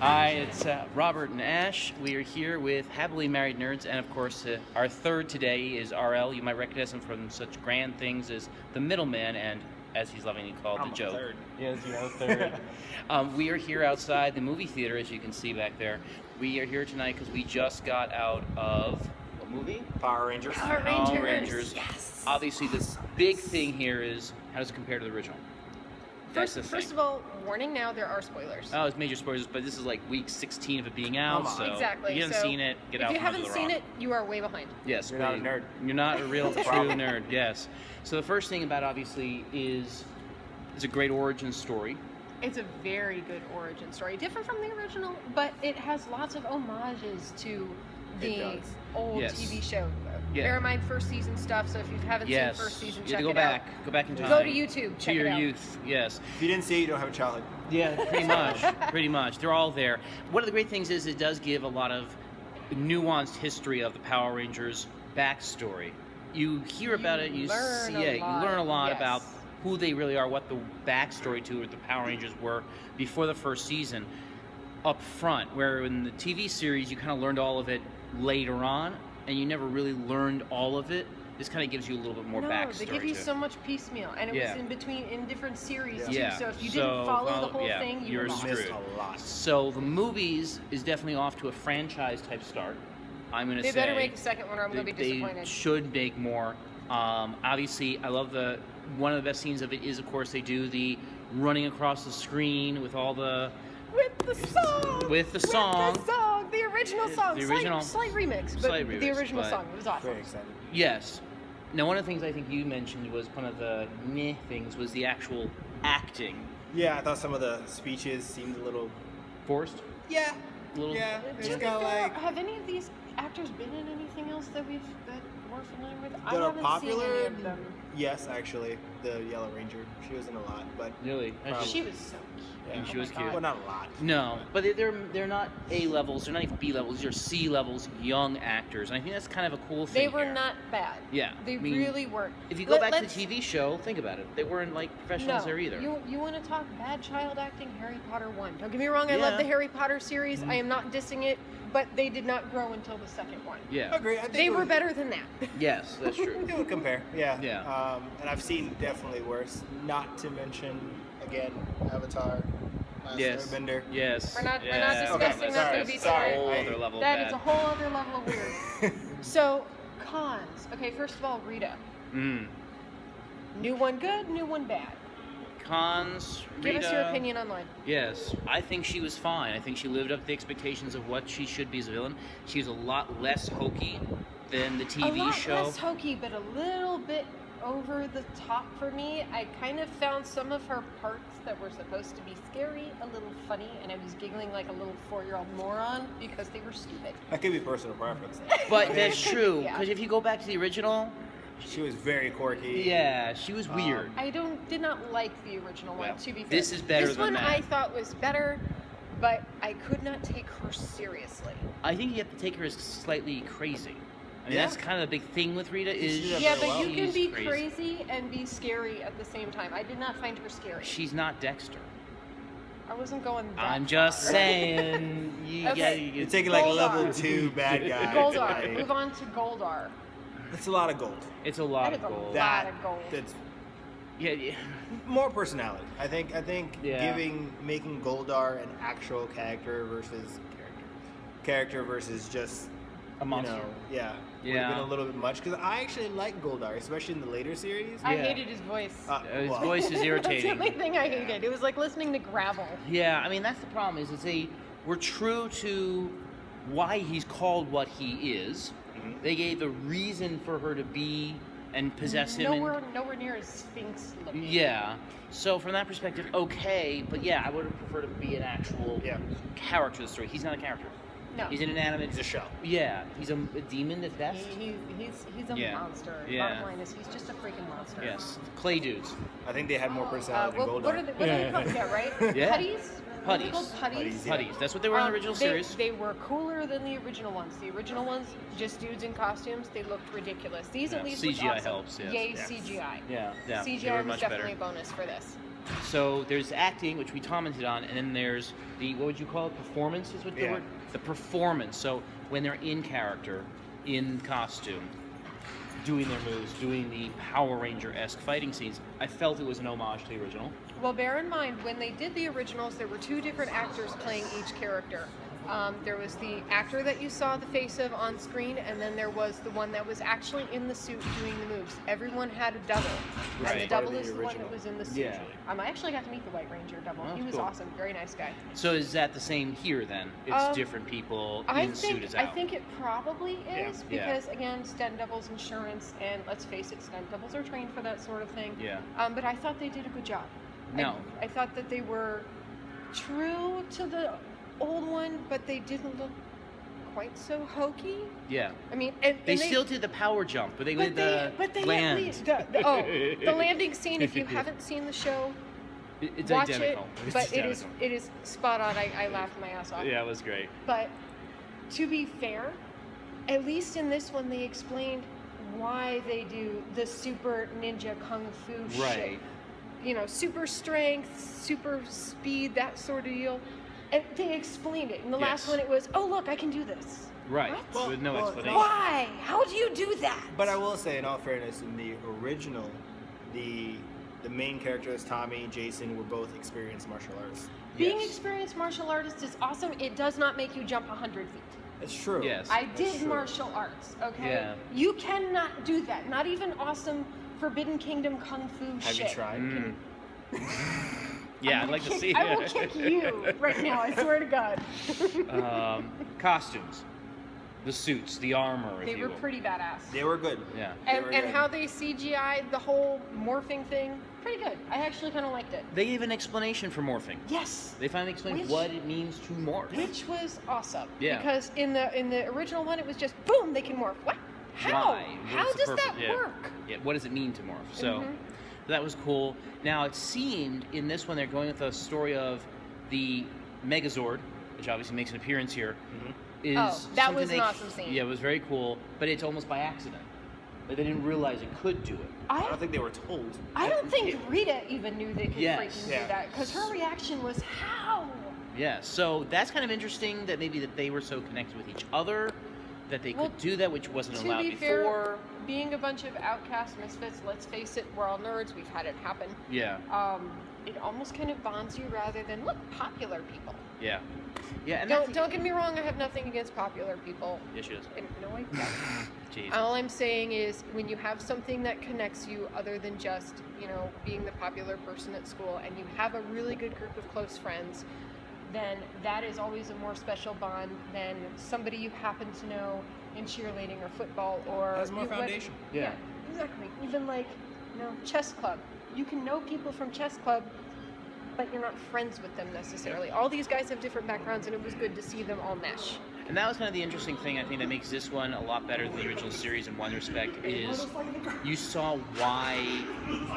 Hi, it's Robert and Ash. We are here with Happily Married Nerds, and of course, our third today is RL. You might recognize him from such grand things as The Middleman and, as he's lovingly called, The Joke. Third. Yes, third. We are here outside the movie theater, as you can see back there. We are here tonight because we just got out of what movie? Power Rangers. Power Rangers. Yes. Obviously, the big thing here is how does it compare to the original? That's the thing. First of all, warning now, there are spoilers. Oh, it's major spoilers, but this is like week 16 of it being out, so Exactly. if you haven't So, seen it, get out If you from under haven't the seen rock. it, you are way behind. Yes, You're not a nerd. You're not a real true problem. nerd. Yes. So the first thing about obviously is it's a great origin story. It's a very good origin story. Different from the original, but it has lots of homages to the does. old Yes. TV show. Yeah. Bear in mind first season stuff, so if you haven't Yes. seen first season, You check have to it go out. back. Go back in time. Go to YouTube, To check your it out. youth. Yes. If you didn't see it, you don't have a childhood. Yeah, pretty much. Pretty much. They're all there. One of the great things is it does give a lot of nuanced history of the Power Rangers backstory. You hear about it, you learn see a it, lot, you learn a lot yes. about who they really are, what the backstory to the Power Rangers were before the first season up front, where in the TV series you kind of learned all of it later on, and you never really learned all of it. This kind of gives you a little bit more No, backstory. they give you to it. so much piecemeal, and it Yeah. was in between in different series too. Yeah. So if you So didn't follow the whole yeah, thing, you you're were lost. screwed. Missed a lot. So the movies is definitely off to a franchise type start. I'm gonna They say better make a second one, or I'm gonna be they disappointed. should make more. Obviously, I love one of the best scenes of it is, of course, they do the running across the screen with all the With the song. With the song. The original song. The original- Slight remix, but slight the remix, original but- song. It was awesome. Very excited. yes. Now, one of the things I think you mentioned was one of the meh things was the actual acting. Yeah, I thought some of the speeches seemed a little. Forced. Yeah. Little. Yeah. To It's be kind of fair, like have any of these actors been in anything else that we're familiar with? I that are haven't popular. seen any of them. Yes, actually, the Yellow Ranger. She was in a lot, but Really. She was so cute. And she Oh was my cute. God. well, not a lot. No, but they're not A levels. They're not even B levels. They're C levels, young actors, and I think that's kind of a cool thing. They were here. not bad. Yeah, They I mean, really weren't. If you go back to the let's- TV show, think about it. They weren't like professionals there either. You want to talk bad child acting? Harry Potter 1. Don't get me wrong, I Yeah. love the Harry Potter series. I am not dissing it, but they did not grow until the second one. Yeah. Agree. I think They it were would- better than that. Yes, that's true. It would compare. Yeah. Yeah. And I've seen definitely worse. Not to mention again Avatar. Yes. Airbender. Yes. We're not yeah. discussing that movie sorry. Whole tonight. other level That bad. is a whole other level of weird. So, cons. Okay, first of all, Rita. New one good, new one bad. Cons. Give us your Rita, opinion online. Yes, I think she was fine. I think she lived up to the expectations of what she should be as a villain. She was a lot less hokey than the TV a lot show. less hokey, but a little bit over the top for me. I kind of found some of her parts that were supposed to be scary a little funny, and I was giggling like a little 4-year-old moron because they were stupid. That could be personal preference. But that's true, Yeah. because if you go back to the original, She was very quirky. yeah, she was weird. I did not like the original Well, one, to be fair. this is better This than one that. I thought was better, but I could not take her seriously. I think you have to take her as slightly crazy. I mean, Yeah. that's kind of the big thing with Rita is She did Yeah, very but well. you can she's be crazy and be scary at the same time. I did not find her scary. She's not Dexter. I wasn't going that I'm just far. saying. You Okay. gotta- You're taking like Goldar. level 2 bad guy. Goldar. Like, Move on to Goldar. That's a lot of gold. It's a lot That of is a gold. lot. That of gold. That's Yeah. more personality. I think Yeah. making Goldar an actual character versus character versus just A monster. You know, yeah. Would Yeah. have been a little bit much because I actually like Goldar, especially in the later series. I Yeah. hated his voice. His Well, voice is That's the irritating. only thing I hated. It was like listening to gravel. Yeah, I mean that's the problem. We're true to why he's called what he is. Mhm. They gave a reason for her to be and possess him. Nowhere near as Sphinx looking. Yeah. So from that perspective, okay, but yeah, I would have preferred to be an actual Yeah. character of the story. He's not a character. No. He's an inanimate. He's a shell. Yeah, he's a demon at best. He's a Yeah. monster. Yeah. Bottom line is he's just a freaking monster. Yes, clay dudes. I think they had more personality than what Goldar. are they called? Yeah, right? Yeah. Putties? What are they Putties. called? Putties. Putties, yeah. Putties. That's what they were in the original series. They were cooler than the original ones. The original ones, just dudes in costumes, they looked ridiculous. These Yeah, at least CGI looked awesome. helps, yes. Yay, Yes. CGI. Yeah, they CGI were was much definitely better. a bonus for this. So there's acting, which we commented on, and then there's the, what would you call it? Performance is what the Yeah. word? The performance. So when they're in character, in costume, doing their moves, doing the Power Ranger-esque fighting scenes, I felt it was an homage to the original. Well, bear in mind, when they did the originals, there were two different actors playing each character. There was the actor that you saw the face of on screen, and then there was the one that was actually in the suit doing the moves. Everyone had a double, and the Right. double Part of is the the one original. that was in the suit. Yeah. I actually got to meet the White Ranger double. Oh, He was cool. awesome, very nice guy. So is that the same here then? It's different people in suit as out. I think it probably is Yeah. because again, stunt doubles insurance, and let's face it, stunt doubles are trained for that sort of thing. Yeah. But I thought they did a good job. No. I thought that they were true to the old one, but they didn't look quite so hokey. Yeah. I mean, and They they still did the power jump, but they did the but they land. at least, the landing scene. If you haven't seen the show, It's watch identical. it. It's But identical. it is spot on. I laughed my ass off. Yeah, it was great. But to be fair, at least in this one, they explained why they do the super ninja kung fu shit. Right. You know, super strength, super speed, that sort of deal. And they explained it. In the last Yes. one, it was, oh, look, I can do this. Right. What? With no Well, explanation. Why? How do you do that? But I will say, in all fairness, in the original, the main characters, Tommy, Jason, were both experienced martial artists. Being Yes. experienced martial artist is awesome. It does not make you jump 100 feet. It's true. Yes. I That's did true. martial arts, okay? Yeah. You cannot do that. Not even awesome Forbidden Kingdom kung fu Have shit. you tried? Mm. Yeah, I'd like to see I will it. kick you right now, I swear to God. Costumes, the suits, the armor. if They you were will. pretty badass. They were good. Yeah. And, were and good. how they CGI'd the whole morphing thing, pretty good. I actually kind of liked it. They gave an explanation for morphing. Yes. They finally explained Which- what it means to morph. Which was awesome. Yeah. Because in the original one, it was just boom, they can morph. What? How? Why? What How is the does purpose? that Yeah. work? Yeah, what does it mean to morph? So Mhm. that was cool. Now it seemed in this one they're going with a story of the Megazord, which obviously makes an appearance here. Mhm. Is Oh, that something was an they- awesome scene. Yeah, it was very cool, but it's almost by accident. Like they didn't realize it could do it. I don't think they were told. I don't think Rita even knew they could Yes. freaking Yeah. do that because her reaction was how. Yeah, so that's kind of interesting that maybe that they were so connected with each other that they Well, could do that, which wasn't To allowed be before. fair, being a bunch of outcast misfits, let's face it, we're all nerds. We've had it happen. Yeah, It almost kind of bonds you rather than look popular people. yeah, yeah. And Don't get me wrong. I have nothing against popular people. Yeah, she does. And no, I don't. Jeez. All I'm saying is when you have something that connects you other than just, being the popular person at school and you have a really good group of close friends, then that is always a more special bond than somebody you happen to know in cheerleading or football or Has more what- foundation. Yeah. exactly. Even like, chess club. You can know people from chess club, but you're not friends with them necessarily. All these guys have different backgrounds and it was good to see them all mesh. And that was kind of the interesting thing, I think, that makes this one a lot better than the original series in one respect, is you saw why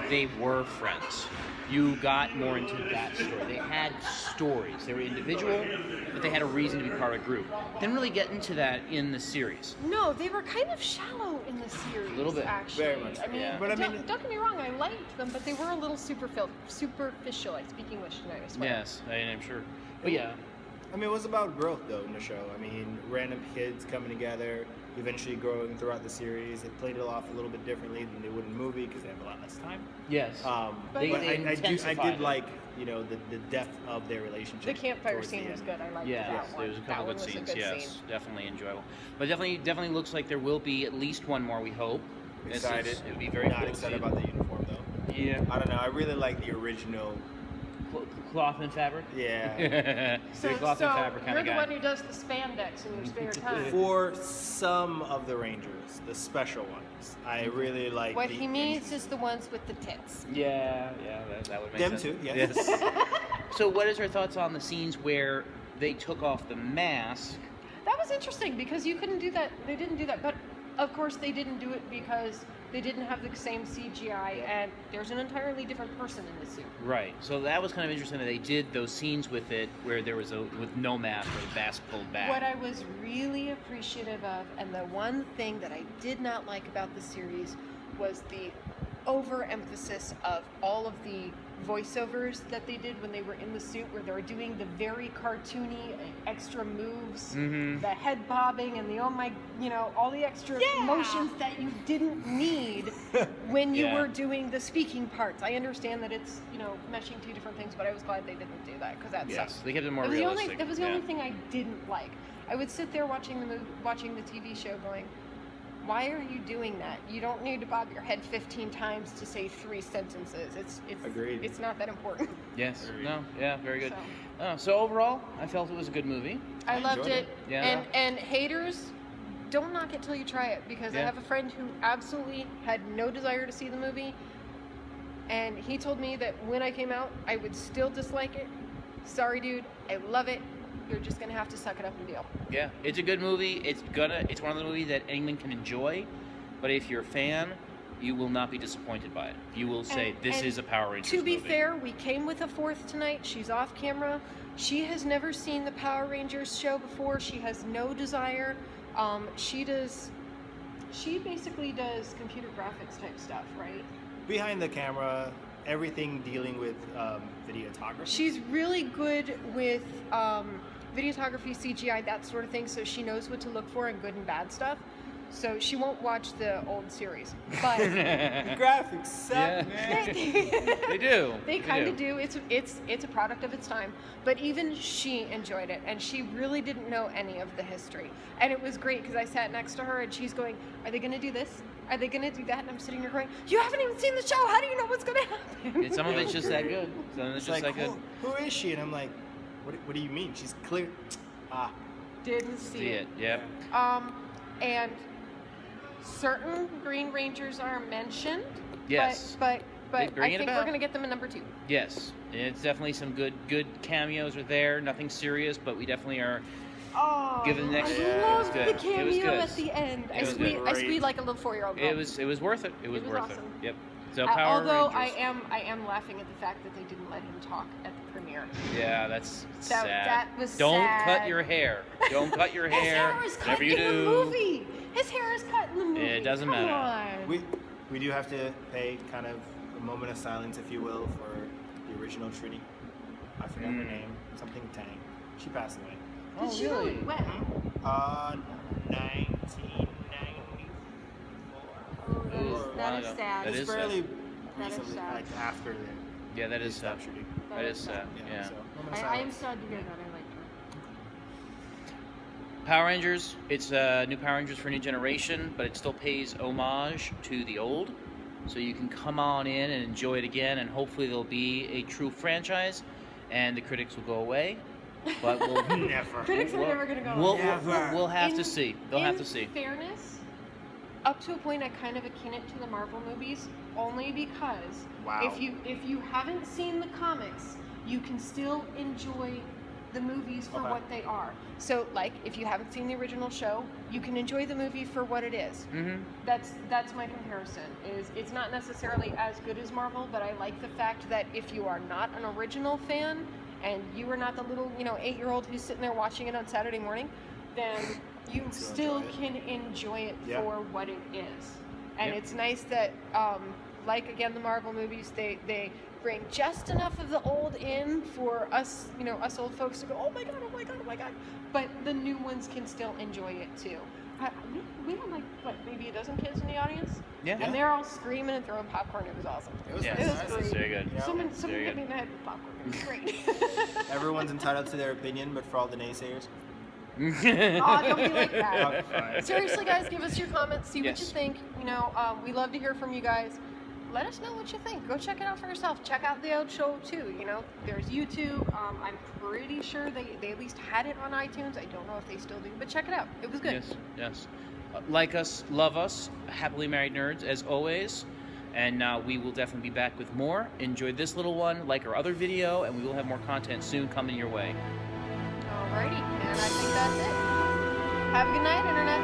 they were friends. You got more into that story. They had stories. They were individual, but they had a reason to be part of a group. Didn't really get into that in the series. No, they were kind of shallow in the series. A little bit. actually. Very much so, I mean, yeah. But I don't, mean- don't get me wrong, I liked them, but they were a little superficial. I speak English tonight, I swear. Yes, I'm sure. But yeah, I mean, it was about growth, though, in the show. I mean, random kids coming together, eventually growing throughout the series. It played it off a little bit differently than they would in the movie because they have a lot less time. yes. But But they I intensified did it. like, the depth of their relationship. The campfire towards the scene was end. good. I liked Yeah, that one. there's a That couple one good was scenes. a good Yes, scene. definitely enjoyable. But definitely looks like there will be at least one more. We hope. Excited. It would be very Not cool. excited to see. about the uniform, though. Yeah, I don't know. I really like the original. cloth and fabric. Yeah. So, You're a cloth and fabric kind you're of the guy. one who does the spandex in your spare time. For some of the Rangers, the special ones, I really like. What the he means is the ones with the tits. Yeah, that would make Them sense. too, yes. So, what is your thoughts on the scenes where they took off the mask? That was interesting because you couldn't do that. They didn't do that, but of course they didn't do it because they didn't have the same CGI, and there's an entirely different person in the suit. Right. So that was kind of interesting that they did those scenes with it where there was with no mask or the mask pulled back. What I was really appreciative of, and the one thing that I did not like about the series, was the overemphasis of all of the voiceovers that they did when they were in the suit, where they were doing the very cartoony extra moves, the head bobbing and the all the extra motions that you didn't need when you Yeah. were doing the speaking parts. I understand that it's meshing two different things, but I was glad they didn't do that because that Yes, sucks. they kept it more That was the realistic. only, that was the only thing I didn't like. I would sit there watching the TV show going, why are you doing that? You don't need to bob your head 15 times to say 3 sentences. It's Agreed. It's not that important. Yes. Agreed. No. Yeah. Very good. So, So overall, I felt it was a good movie. I I loved enjoyed it. it. Yeah. And haters, don't knock it till you try it, because I Yeah. have a friend who absolutely had no desire to see the movie, and he told me that when I came out, I would still dislike it. Sorry, dude. I love it. You're just gonna have to suck it up and deal. Yeah, it's a good movie. It's one of the movies that anyone can enjoy, but if you're a fan, you will not be disappointed by it. You will say, And- this and is a Power Rangers To be movie. fair, we came with a fourth tonight. She's off camera. She has never seen the Power Rangers show before. She has no desire. She basically does computer graphics type stuff, right? Behind the camera, everything dealing with videography. She's really good with videography, CGI, that sort of thing, so she knows what to look for in good and bad stuff. So she won't watch the old series. But The graphics suck, Yeah. man. They do. They kind of do. It's a product of its time. But even she enjoyed it, and she really didn't know any of the history. And it was great because I sat next to her, and she's going, "Are they going to do this? Are they going to do that?" And I'm sitting here going, "You haven't even seen the show. How do you know what's going to happen?" Some of it's just that good. Some of it's It's just like, that good. who is she? And I'm like, what do you mean? She's clear. Didn't see See it. Yep. And certain Green Rangers are mentioned. Yes. But They I bring it think we're about. going to get them in number 2. Yes. And it's definitely some good cameos are there. Nothing serious, but we definitely are. Oh, Give it the next- I Yeah, it was loved good. the It was cameo good. at the end. It was good. I squeed like a little 4-year-old girl. It was worth it. It was was worth awesome. it. Yep. So Power Although Rangers. I am laughing at the fact that they didn't let him talk at the premiere. Yeah, that's sad. That was Don't sad. cut your hair. Don't cut your His hair. hair is cut Whatever you in do. the movie. His hair is cut in the movie. It doesn't Come matter. on. We do have to pay kind of a moment of silence, if you will, for the original Trini. I forgot her name. Something Tang. She passed away. Oh, Did she really? When? 1994. Ooh, that wow, is no. sad. That It's is sad. fairly That is recently, sad. like after the Yeah, that is sad. stop shooting. That is sad. Yeah. So, moment of I am silence. sad to hear that. I liked her. Power Rangers. It's new Power Rangers for a new generation, but it still pays homage to the old. So you can come on in and enjoy it again, and hopefully there'll be a true franchise, and the critics will go away. But we'll Never. Critics are never going to go. we'll have to In- see. They'll have to In see. fairness, up to a point, I kind of akin it to the Marvel movies, only because Wow. if you haven't seen the comics, you can still enjoy the movies for Okay. what they are. So, like, if you haven't seen the original show, you can enjoy the movie for what it is. Mm-hmm. That's my comparison. Is it's not necessarily as good as Marvel, but I like the fact that if you are not an original fan and you are not the little 8-year-old who's sitting there watching it on Saturday morning, then you still enjoy it. can enjoy it Yeah. for what it is. And Yep. it's nice that like again the Marvel movies, they bring just enough of the old in for us, us old folks to go, oh my god, oh my god, oh my god. But the new ones can still enjoy it too. We had like maybe a dozen kids in the audience, Yeah. and they're all screaming and throwing popcorn. It was awesome. It was Yeah, It was nice. great. very good. Yeah. Someone Very hit good. me in the head with popcorn. It was great. Everyone's entitled to their opinion, but for all the naysayers, Aw, don't be like that. oh, fine. Seriously, guys, give us your comments. See what you Yes. think. We love to hear from you guys. Let us know what you think. Go check it out for yourself. Check out the old show too. There's YouTube. I'm pretty sure they at least had it on iTunes. I don't know if they still do, but check it out. It was good. Yes, yes. Like us, love us, happily married nerds as always. And we will definitely be back with more. Enjoy this little one, like our other video, and we will have more content soon coming your way. Alrighty, and I think that's it. Have a good night, Internet.